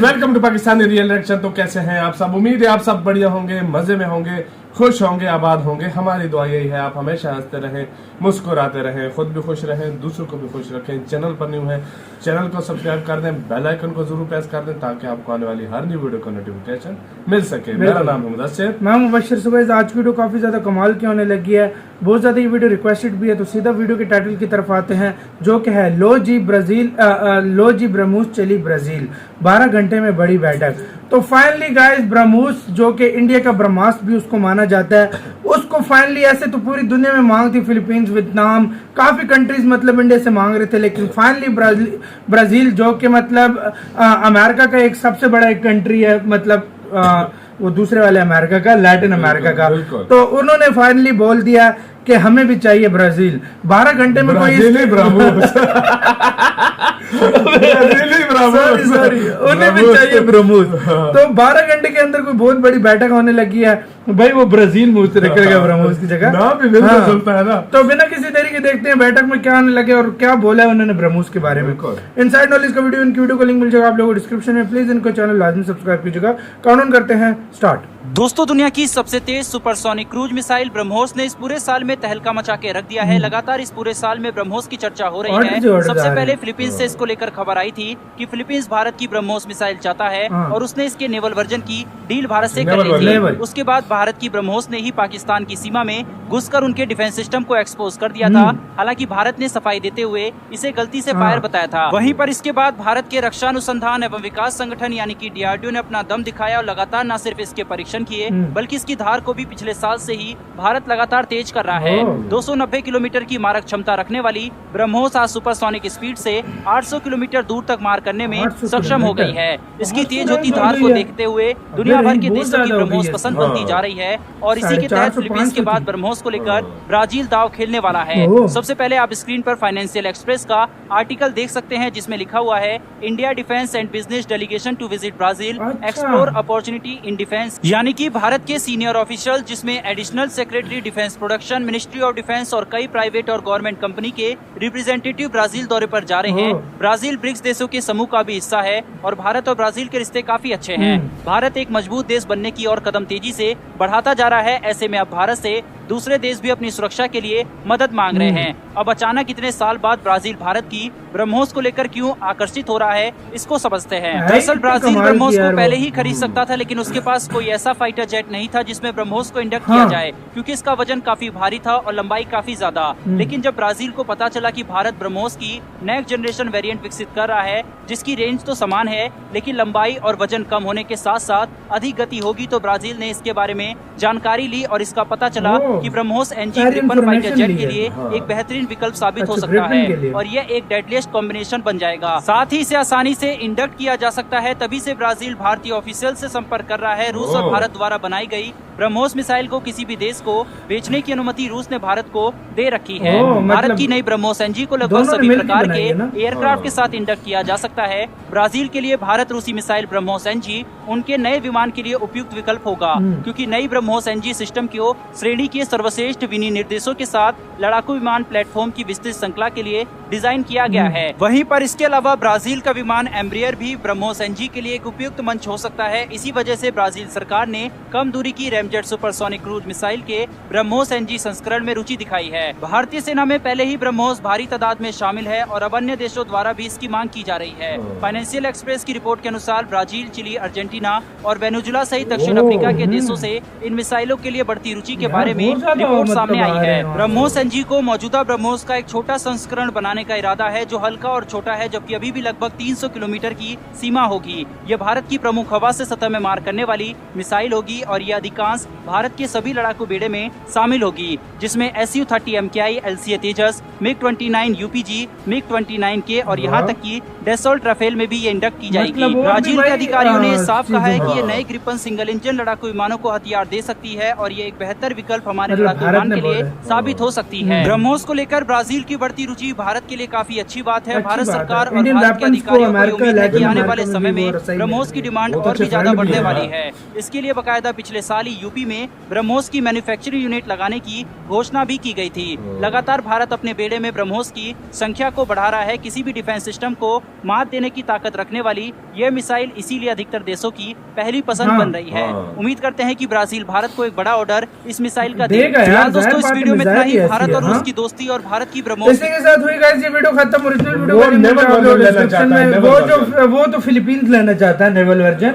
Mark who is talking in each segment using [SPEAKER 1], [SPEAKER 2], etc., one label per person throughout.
[SPEAKER 1] Welcome to Pakistani real reaction. तो कैसे हैं आप सब? उम्मीद है आप सब बढ़िया होंगे, मजे में होंगे, खुश होंगे, आबाद होंगे। हमारी दुआ यही है आप हमेशा हंसते रहें, मुस्कुराते रहें, खुद भी खुश रहें, दूसरों को भी खुश रखें। चैनल पर न्यू है, चैनल को सब्सक्राइब कर दें, बेल आइकन को जरूर प्रेस कर दें ताकि आपको आने वाली हर न्यू वीडियो का नोटिफिकेशन मिल सके। मेरा नाम है मुदस्सिर,
[SPEAKER 2] मैं मुबश्शिर सुबैज़। आज की वीडियो काफी ज्यादा कमाल की होने लगी है, बहुत ज्यादा ये वीडियो रिक्वेस्टेड भी है, तो सीधा वीडियो के टाइटल की तरफ आते हैं जो कि है लो जी ब्रह्मोस चली ब्राजील, 12 घंटे में बड़ी बैठक। तो फाइनली गाइस, ब्रह्मोस जो कि इंडिया का ब्रह्मास्त्र भी उसको माना जाता है, उसको फाइनली ऐसे तो पूरी दुनिया में मांग थी, फिलीपींस, वियतनाम, काफी कंट्रीज मतलब इंडिया से मांग रहे थे, लेकिन फाइनली ब्राजील जो कि मतलब अमेरिका का एक सबसे बड़ा एक कंट्री है, मतलब वो दूसरे वाले अमेरिका का, लैटिन अमेरिका का, तो उन्होंने फाइनली बोल दिया कि हमें भी चाहिए ब्राजील। 12 घंटे में कोई सॉरी उन्हें भी चाहिए ब्रह्मोस। तो 12 घंटे के अंदर कोई बहुत बड़ी बैठक होने लगी है भाई, वो ब्राजील मुंह से निकलेगा ब्रह्मोस की जगह।
[SPEAKER 1] चलता है ना।
[SPEAKER 2] तो बिना किसी देरी के देखते हैं बैठक में क्या आने लगे और क्या बोला है उन्होंने ब्रह्मोस के बारे में। इनसाइड नॉलेज का वीडियो, इनकी वीडियो का लिंक मिल जाएगा आप लोगों को डिस्क्रिप्शन में। प्लीज इनको चैनल लाजमी सब्सक्राइब कीजिएगा। काउंटडाउन करते हैं, स्टार्ट।
[SPEAKER 3] दोस्तों, दुनिया की सबसे तेज सुपरसोनिक क्रूज मिसाइल ब्रह्मोस ने इस पूरे साल में तहलका मचा के रख दिया है। लगातार इस पूरे साल में ब्रह्मोस की चर्चा हो रही है। सबसे पहले फिलीपींस से इसको लेकर खबर आई थी कि फिलीपींस भारत की ब्रह्मोस मिसाइल चाहता है और उसने इसके नेवल वर्जन की डील भारत से कर ली थी। उसके बाद भारत की ब्रह्मोस ने ही पाकिस्तान की सीमा में घुसकर उनके डिफेंस सिस्टम को एक्सपोज कर दिया था। हालांकि भारत ने सफाई देते हुए इसे गलती से फायर बताया था। वहीं पर इसके बाद भारत के रक्षा अनुसंधान एवं विकास संगठन यानी कि DRDO ने अपना दम दिखाया और लगातार न सिर्फ इसके परीक्षण किए बल्कि इसकी धार को भी पिछले साल से ही भारत लगातार तेज कर रहा है। 290 किलोमीटर की मारक क्षमता रखने वाली ब्रह्मोस आज सुपरसोनिक स्पीड से 800 किलोमीटर दूर तक मार करने में सक्षम हो गई है। इसकी तेज होती धार को देखते हुए दुनिया भर के देशों की ब्रह्मोस पसंद बनती जा रही है और इसी के तहत फिलीपींस के बाद ब्रह्मोस को लेकर ब्राजील दाव खेलने वाला है। सबसे पहले आप स्क्रीन पर फाइनेंशियल एक्सप्रेस का आर्टिकल देख सकते हैं जिसमें लिखा हुआ है, India defence and business delegation to visit Brazil, explore opportunity in defence. यानी कि भारत के सीनियर ऑफिशियल जिसमें additional secretary defence production, ministry of defence और कई प्राइवेट और गवर्नमेंट कंपनी के रिप्रेजेंटेटिव ब्राजील दौरे पर जा रहे हैं। ब्राजील ब्रिक्स देशों के समूह का भी हिस्सा है और भारत और ब्राजील के रिश्ते काफी अच्छे हैं। भारत एक मजबूत देश बनने की और कदम तेजी से बढ़ाता जा रहा है। ऐसे में अब भारत से दूसरे देश भी अपनी सुरक्षा के लिए मदद मांग रहे हैं। अब अचानक इतने साल बाद ब्राजील भारत की ब्रह्मोस को लेकर क्यों आकर्षित हो रहा है, इसको समझते हैं। दरअसल ब्राजील ब्रह्मोस को पहले ही खरीद सकता था, लेकिन उसके पास कोई ऐसा फाइटर जेट नहीं था जिसमें ब्रह्मोस को इंडक्ट किया जाए, क्योंकि इसका वजन काफी भारी था और लंबाई काफी ज्यादा। लेकिन जब ब्राजील को पता चला कि भारत ब्रह्मोस की नेक्स्ट जनरेशन वेरिएंट विकसित कर रहा है जिसकी रेंज तो समान है लेकिन लंबाई और वजन कम होने के साथ साथ अधिक गति होगी, तो ब्राजील ने इसके बारे में जानकारी ली और इसका पता चला कि BrahMos NG Gripen fighter jet के लिए एक बेहतरीन विकल्प साबित हो सकता है और यह एक डेडलीस्ट कॉम्बिनेशन बन जाएगा। साथ ही इसे आसानी से इंडक्ट किया जा सकता है। तभी से ब्राजील भारतीय ऑफिशियल से संपर्क कर रहा है। रूस और भारत द्वारा बनाई गई ब्रह्मोस मिसाइल को किसी भी देश को बेचने की अनुमति रूस ने भारत को दे रखी है। भारत की नई ब्रह्मोस NG को लगभग सभी प्रकार के एयरक्राफ्ट के साथ इंडक्ट किया जा सकता है। ब्राजील के लिए भारत रूसी मिसाइल ब्रह्मोस NG उनके नए विमान के लिए उपयुक्त विकल्प होगा, क्योंकि नई ब्रह्मोस NG सिस्टम को श्रेणी के सर्वश्रेष्ठ विनिर्देशों के साथ लड़ाकू विमान प्लेटफॉर्म की विस्तृत श्रृंखला के लिए डिजाइन किया गया है। वहीं पर इसके अलावा ब्राजील का विमान एम्ब्रियर भी ब्रह्मोस NG के लिए एक उपयुक्त मंच हो सकता है। इसी वजह से ब्राजील सरकार ने कम दूरी की रैमजेट सुपरसोनिक क्रूज मिसाइल के ब्रह्मोस NG संस्करण में रुचि दिखाई है। भारतीय सेना में पहले ही ब्रह्मोस भारी तादाद में शामिल है और अब अन्य देशों द्वारा भी इसकी मांग की जा रही है। फाइनेंशियल एक्सप्रेस की रिपोर्ट के अनुसार ब्राजील, चिली, अर्जेंटीना और वेनेजुला सहित दक्षिण अफ्रीका के देशों से इन मिसाइलों के लिए बढ़ती रुचि के बारे में रिपोर्ट सामने आई है। ब्रह्मोस NG को मौजूदा ब्रह्मोस का एक छोटा संस्करण बनाने का इरादा है जो हल्का और छोटा है, जबकि अभी भी लगभग 300 किलोमीटर की सीमा होगी। यह भारत की प्रमुख हवा से सतह में मार करने वाली मिसाइल होगी और यह अधिकांश भारत के सभी लड़ाकू बेड़े में शामिल होगी, जिसमें Su-30 MKI, LCA तेजस, MiG-29 UPG, MiG-29K और यहाँ तक कि डेसोल्ट राफेल में भी ये इंडक्ट की जाएगी। ब्राजील के अधिकारियों ने साफ कहा है कि ये नए ग्रिपन सिंगल इंजन लड़ाकू विमानों को हथियार दे सकती है और ये एक बेहतर विकल्प हमारे आने
[SPEAKER 2] मतलब
[SPEAKER 3] वाला
[SPEAKER 2] भारत
[SPEAKER 3] तूफान
[SPEAKER 2] ने
[SPEAKER 3] के लिए
[SPEAKER 2] बोला है।
[SPEAKER 3] साबित हो सकती है। ब्रह्मोस को लेकर ब्राजील की बढ़ती रुचि भारत के लिए काफी अच्छी बात है।
[SPEAKER 2] अच्छी
[SPEAKER 3] भारत
[SPEAKER 2] बात है।
[SPEAKER 3] सरकार और
[SPEAKER 2] इंडियन
[SPEAKER 3] भारत के
[SPEAKER 2] वेपन्स को
[SPEAKER 3] अधिकारियों को
[SPEAKER 2] अमेरिका,
[SPEAKER 3] उम्मीद है कि
[SPEAKER 2] लैटिन
[SPEAKER 3] आने
[SPEAKER 2] अमेरिका
[SPEAKER 3] वाले
[SPEAKER 2] में
[SPEAKER 3] समय
[SPEAKER 2] भी वो
[SPEAKER 3] में
[SPEAKER 2] सही
[SPEAKER 3] ब्रह्मोस की
[SPEAKER 2] मिलेगी।
[SPEAKER 3] डिमांड
[SPEAKER 1] बहुत
[SPEAKER 3] और
[SPEAKER 1] अच्छे
[SPEAKER 3] भी ज्यादा
[SPEAKER 1] friend भी
[SPEAKER 3] बढ़ने
[SPEAKER 1] हैं।
[SPEAKER 3] वाली है। इसके लिए बकायदा पिछले साल ही यूपी में ब्रह्मोस की मैन्युफैक्चरिंग यूनिट लगाने की घोषणा भी की गई थी। लगातार भारत अपने बेड़े में ब्रह्मोस की संख्या को बढ़ा रहा है। किसी भी डिफेंस सिस्टम को मात देने की ताकत रखने वाली यह मिसाइल इसीलिए अधिकतर देशों की पहली पसंद
[SPEAKER 2] हाँ,
[SPEAKER 3] बन रही है। उम्मीद करते हैं कि ब्राजील भारत को एक बड़ा ऑर्डर इस मिसाइल का दे।
[SPEAKER 2] देगा यार,
[SPEAKER 3] फिलहाल दोस्तों
[SPEAKER 2] जाहिर
[SPEAKER 3] इस
[SPEAKER 2] बात है,
[SPEAKER 3] वीडियो में इतना ही।
[SPEAKER 2] मिसाइल ही
[SPEAKER 3] भारत
[SPEAKER 2] ऐसी
[SPEAKER 3] और
[SPEAKER 2] है,
[SPEAKER 3] रूस
[SPEAKER 2] हाँ।
[SPEAKER 3] की दोस्ती और भारत की ब्रह्मोस
[SPEAKER 2] इसी के साथ हुई गाइस ये वीडियो खत्म। ओरिजिनल वीडियो
[SPEAKER 1] वो
[SPEAKER 2] का लिंक
[SPEAKER 1] नेवल
[SPEAKER 2] आप लोग
[SPEAKER 1] वर्जन लेना
[SPEAKER 2] डिस्क्रिप्शन
[SPEAKER 1] चाहता है,
[SPEAKER 2] में
[SPEAKER 1] नेवल
[SPEAKER 2] वो
[SPEAKER 1] वर्जन।
[SPEAKER 2] वो तो फिलीपींस लेना चाहता है नेवल वर्जन।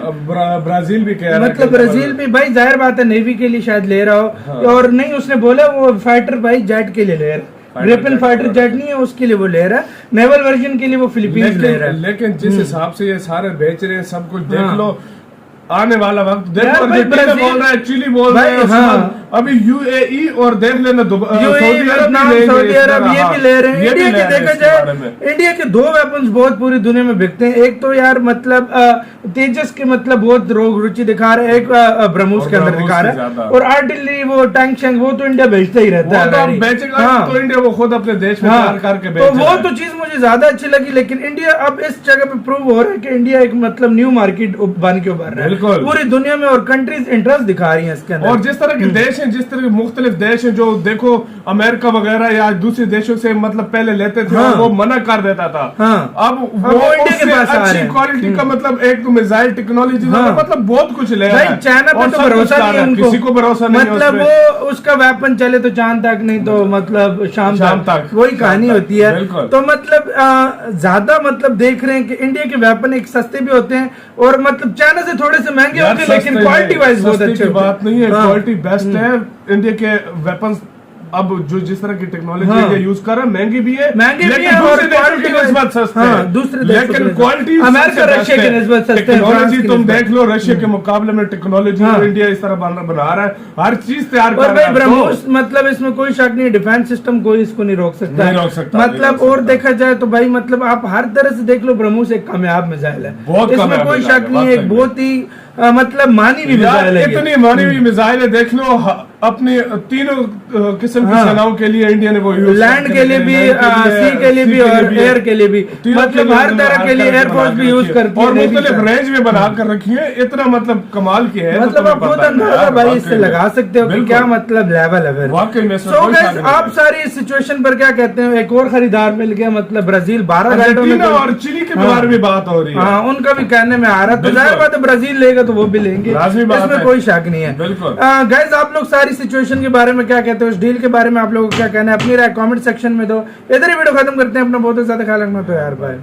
[SPEAKER 1] ब्राजील भी कह रहा है
[SPEAKER 2] मतलब
[SPEAKER 1] कि
[SPEAKER 2] ब्राजील भी भाई जाहिर बात है नेवी के लिए शायद ले रहा हो।
[SPEAKER 1] हाँ।
[SPEAKER 2] और नहीं उसने बोला वो फाइटर भाई जेट के लिए ले रहा है। ग्रिफिन
[SPEAKER 1] जेट
[SPEAKER 2] फाइटर
[SPEAKER 1] का
[SPEAKER 2] जेट नहीं है उसके लिए वो ले रहा है। नेवल वर्जन के लिए वो फिलीपींस ले रहा है।
[SPEAKER 1] लेकिन जिस हिसाब से ये सारे बेच रहे हैं सब कुछ देख
[SPEAKER 2] हाँ।
[SPEAKER 1] लो आने वाला वक्त देखो।
[SPEAKER 2] यार भाई
[SPEAKER 1] अर्जेंटीना
[SPEAKER 2] ब्राजील-
[SPEAKER 1] बोल रहा है, चिली बोल
[SPEAKER 2] भाई
[SPEAKER 1] रहा है, उसके
[SPEAKER 2] हाँ।
[SPEAKER 1] बाद अभी यूएई और देख लेना
[SPEAKER 2] यूएई, वियतनाम, सऊदी अरब ये भी ले रहे हैं। इंडिया के देखा जाए इंडिया के दो वेपन्स बहुत पूरी दुनिया में बिकते हैं। एक तो यार मतलब तेजस के मतलब बहुत रोग रुचि दिखा रहे हैं। एक ब्रह्मोस
[SPEAKER 1] और
[SPEAKER 2] के अंदर
[SPEAKER 1] ब्रह्मोस
[SPEAKER 2] दिखा
[SPEAKER 1] की
[SPEAKER 2] रहा है।
[SPEAKER 1] ज्यादा।
[SPEAKER 2] और आर्टिलरी वो टैंक शैंक वो तो इंडिया भेजता ही रहता है।
[SPEAKER 1] तो बेचेगा
[SPEAKER 2] हाँ।
[SPEAKER 1] तो इंडिया वो खुद अपने देश में तैयार करके
[SPEAKER 2] तो
[SPEAKER 1] बेच
[SPEAKER 2] वो तो चीज मुझे ज्यादा अच्छी लगी। लेकिन इंडिया अब इस जगह पे प्रूव हो रहा है कि इंडिया एक मतलब न्यू मार्केट बन के उभर रहा है
[SPEAKER 1] बिल्कुल।
[SPEAKER 2] पूरी दुनिया में। और कंट्रीज इंटरेस्ट दिखा रही हैं इसके अंदर।
[SPEAKER 1] और जिस तरह के देश हैं, जिस तरह के मुख्तलिफ देश हैं, जो देखो अमेरिका वगैरह या दूसरे देशों से मतलब पहले लेते थे
[SPEAKER 2] हाँ।
[SPEAKER 1] और वो मना कर देता था।
[SPEAKER 2] हाँ।
[SPEAKER 1] अब
[SPEAKER 2] वो इंडिया के
[SPEAKER 1] उससे
[SPEAKER 2] पास आ रहे
[SPEAKER 1] अच्छी
[SPEAKER 2] हैं।
[SPEAKER 1] क्वालिटी का मतलब एक तो मिसाइल टेक्नोलॉजी
[SPEAKER 2] हाँ।
[SPEAKER 1] मतलब बहुत कुछ ले रहा
[SPEAKER 2] भाई
[SPEAKER 1] है।
[SPEAKER 2] चाइना पे
[SPEAKER 1] और
[SPEAKER 2] तो
[SPEAKER 1] सब कुछ
[SPEAKER 2] भरोसा
[SPEAKER 1] ला
[SPEAKER 2] नहीं
[SPEAKER 1] रहा
[SPEAKER 2] है
[SPEAKER 1] है,
[SPEAKER 2] उनको।
[SPEAKER 1] किसी को भरोसा नहीं है
[SPEAKER 2] मतलब
[SPEAKER 1] उसपे।
[SPEAKER 2] वो उसका वेपन चले तो चांद तक नहीं तो मतलब शाम तक वही कहानी
[SPEAKER 1] तक,
[SPEAKER 2] होती है।
[SPEAKER 1] बिल्कुल।
[SPEAKER 2] तो मतलब ज्यादा मतलब देख रहे हैं कि इंडिया के वेपन एक सस्ते भी होते हैं और मतलब चाइना से थोड़े से महंगे
[SPEAKER 1] यार
[SPEAKER 2] होते हैं लेकिन
[SPEAKER 1] सस्ते
[SPEAKER 2] क्वालिटी
[SPEAKER 1] हैं,
[SPEAKER 2] वाइज बहुत
[SPEAKER 1] सस्ते
[SPEAKER 2] अच्छे
[SPEAKER 1] की
[SPEAKER 2] होते हैं।
[SPEAKER 1] बात नहीं है,
[SPEAKER 2] हाँ।
[SPEAKER 1] क्वालिटी बेस्ट है। इंडिया के वेपन्स अब जो जिस तरह की टेक्नोलॉजी
[SPEAKER 2] हाँ।
[SPEAKER 1] इंडिया यूज कर रहा है महंगी भी है,
[SPEAKER 2] महंगी भी
[SPEAKER 1] लेकिन
[SPEAKER 2] है और
[SPEAKER 1] दूसरे देशों की
[SPEAKER 2] quality
[SPEAKER 1] निस्बत सस्ते
[SPEAKER 2] हाँ,
[SPEAKER 1] हैं।
[SPEAKER 2] दूसरे देशों की
[SPEAKER 1] लेकिन
[SPEAKER 2] निस्बत।
[SPEAKER 1] क्वालिटी
[SPEAKER 2] अमेरिका रशिया की निस्बत सस्ते हैं, फ्रांस
[SPEAKER 1] टेक्नोलॉजी
[SPEAKER 2] की
[SPEAKER 1] तुम
[SPEAKER 2] निस्बत।
[SPEAKER 1] देख लो रशिया के मुकाबले में टेक्नोलॉजी
[SPEAKER 2] हाँ।
[SPEAKER 1] इंडिया इस तरह बना रहा है, हर चीज तैयार कर
[SPEAKER 2] और
[SPEAKER 1] रहा
[SPEAKER 2] भाई
[SPEAKER 1] है।
[SPEAKER 2] ब्रह्मोस मतलब इसमें कोई शक नहीं, डिफेंस सिस्टम कोई इसको नहीं रोक सकता।
[SPEAKER 1] नहीं रोक सकता,
[SPEAKER 2] मतलब
[SPEAKER 1] नहीं रोक
[SPEAKER 2] और
[SPEAKER 1] सकता।
[SPEAKER 2] देखा जाए तो भाई मतलब आप हर तरह से देख लो ब्रह्मोस एक कामयाब मिसाइल है।
[SPEAKER 1] बहुत
[SPEAKER 2] इसमें
[SPEAKER 1] कामयाब
[SPEAKER 2] कोई
[SPEAKER 1] मिसाइल
[SPEAKER 2] शक
[SPEAKER 1] है,
[SPEAKER 2] नहीं है।
[SPEAKER 1] वाकई
[SPEAKER 2] एक
[SPEAKER 1] में।
[SPEAKER 2] बहुत ही मतलब मानी भी
[SPEAKER 1] यार
[SPEAKER 2] मिसाइल है ये।
[SPEAKER 1] इतनी मानी हुई मिसाइल है, देख लो अपनी तीनों किस्म की
[SPEAKER 2] हाँ।
[SPEAKER 1] सेनाओं के लिए इंडिया ने वो यूज
[SPEAKER 2] लैंड के लिए भी, सी के लिए भी और एयर के लिए भी, मतलब हर तरह के लिए एयरफोर्स भी यूज करती है।
[SPEAKER 1] और
[SPEAKER 2] Navy
[SPEAKER 1] मुख्तलिफ
[SPEAKER 2] का।
[SPEAKER 1] रेंज में बना कर रखी है। इतना मतलब कमाल की है,
[SPEAKER 2] मतलब
[SPEAKER 1] तो
[SPEAKER 2] आप
[SPEAKER 1] तुम्हें
[SPEAKER 2] खुद
[SPEAKER 1] पता है
[SPEAKER 2] अंदाजा
[SPEAKER 1] यार,
[SPEAKER 2] भाई
[SPEAKER 1] वाकई
[SPEAKER 2] इससे
[SPEAKER 1] में।
[SPEAKER 2] लगा सकते हो कि
[SPEAKER 1] बिल्कुल।
[SPEAKER 2] क्या मतलब लेवल है फिर।
[SPEAKER 1] वाकई में इसमें
[SPEAKER 2] So
[SPEAKER 1] कोई
[SPEAKER 2] guys,
[SPEAKER 1] शक नहीं
[SPEAKER 2] आप
[SPEAKER 1] है।
[SPEAKER 2] सारी इस सिचुएशन पर क्या कहते हैं? एक और खरीदार मिल गया मतलब ब्राजील 12 घंटों में
[SPEAKER 1] अर्जेंटीना
[SPEAKER 2] तो-
[SPEAKER 1] और चिली के
[SPEAKER 2] हाँ।
[SPEAKER 1] बारे में बात हो रही है।
[SPEAKER 2] हाँ उनका भी कहने में आ रहा है। तो
[SPEAKER 1] बिल्कुल।
[SPEAKER 2] जाहिर बात है ब्राजील लेगा तो वो भी लेंगे,
[SPEAKER 1] लाजमी बात
[SPEAKER 2] इसमें
[SPEAKER 1] है।
[SPEAKER 2] कोई शक नहीं है।
[SPEAKER 1] बिल्कुल।
[SPEAKER 2] गाइस आप लोग सारी सिचुएशन के बारे में क्या कहते हो? इस डील के बारे में आप लोगों को क्या कहना है? अपनी राय कमेंट सेक्शन में दो। इधर ही वीडियो खत्म करते हैं। अपना बहुत ज्यादा ख्याल रखना। तो यार बाय।